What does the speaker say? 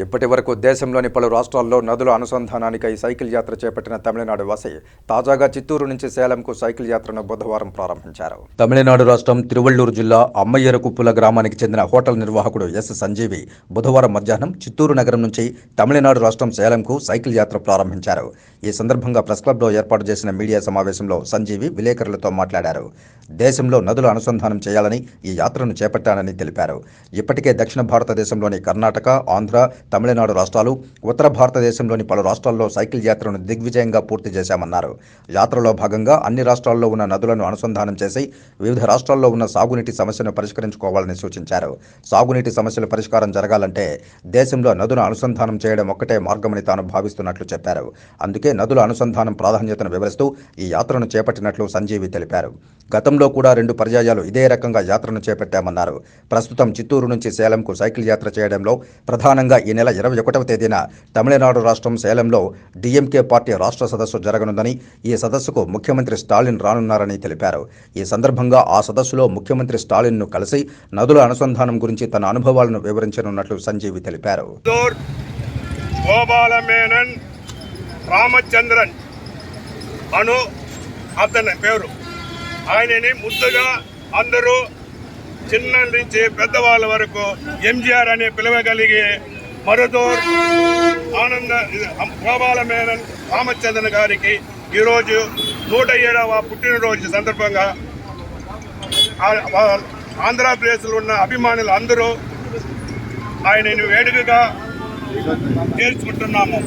ఇప్పటి వరకు దేశంలోని పలు రాష్ట్రాల్లో నదుల అనుసంధానానికై సైకిల్ యాత్ర చేపట్టిన తమిళనాడు వాసి తాజాగా చిత్తూరు నుంచి సేలంకు సైకిల్ యాత్రను బుధవారం ప్రారంభించారు. తమిళనాడు రాష్ట్రం తిరువళ్లూరు జిల్లా అమ్మయ్యరకుప్పుల గ్రామానికి చెందిన హోటల్ నిర్వాహకుడు ఎస్ సంజీవి బుధవారం మధ్యాహ్నం చిత్తూరు నగరం నుంచి తమిళనాడు రాష్ట్రం సేలంకు సైకిల్ యాత్ర ప్రారంభించారు. ఈ సందర్భంగా ప్రెస్ క్లబ్లో ఏర్పాటు చేసిన మీడియా సమావేశంలో సంజీవి విలేకరులతో మాట్లాడారు. దేశంలో నదుల అనుసంధానం చేయాలని ఈ యాత్రను చేపట్టానని తెలిపారు. ఇప్పటికే దక్షిణ భారతదేశంలోని కర్ణాటక, ఆంధ్ర, తమిళనాడు రాష్ట్రాలు, ఉత్తర భారతదేశంలోని పలు రాష్ట్రాల్లో సైకిల్ యాత్రను దిగ్విజయంగా పూర్తి చేశామన్నారు. యాత్రలో భాగంగా అన్ని రాష్ట్రాల్లో ఉన్న నదులను అనుసంధానం చేసి వివిధ రాష్ట్రాల్లో ఉన్న సాగునీటి సమస్యను పరిష్కరించుకోవాలని సూచించారు. సాగునీటి సమస్యల పరిష్కారం జరగాలంటే దేశంలో నదుల అనుసంధానం చేయడం ఒక్కటే మార్గమని తాను భావిస్తున్నట్లు చెప్పారు. అందుకే నదుల అనుసంధానం ప్రాధాన్యతను వివరిస్తూ ఈ యాత్రను చేపట్టినట్లు సంజీవి తెలిపారు. గతంలో కూడా 2 పర్యాయాలు ఇదే రకంగా యాత్రను చేపట్టామన్నారు. ప్రస్తుతం చిత్తూరు నుంచి సేలంకు సైకిల్ యాత్ర చేయడంలో ప్రధానంగా ఈ నెల 21వ తేదీన తమిళనాడు రాష్ట్రం సేలంలో డీఎంకే పార్టీ రాష్ట్ర సదస్సు జరగనుందని, ఈ సదస్సుకు ముఖ్యమంత్రి స్టాలిన్ రానున్నారని తెలిపారు. ఈ సందర్భంగా ఆ సదస్సులో ముఖ్యమంత్రి స్టాలిన్ను కలిసి నదుల అనుసంధానం గురించి తన అనుభవాలను వివరించనున్నట్లు సంజీవి తెలిపారు. గోపాలమేనన్ రామచంద్రన్ అను అతని పేరు. ఆయనని ముద్దుగా అందరూ చిన్న నుంచి పెద్దవాళ్ళ వరకు ఎంజీఆర్ అనే పిలవగలిగే మరుదూర్ ఆనంద గోపాలమేనన్ రామచంద్రన్ గారికి ఈరోజు 107వ పుట్టినరోజు సందర్భంగా ఆంధ్రప్రదేశ్లో ఉన్న అభిమానులు అందరూ ఆయనను వేడుకగా చేర్చుకుంటున్నాము.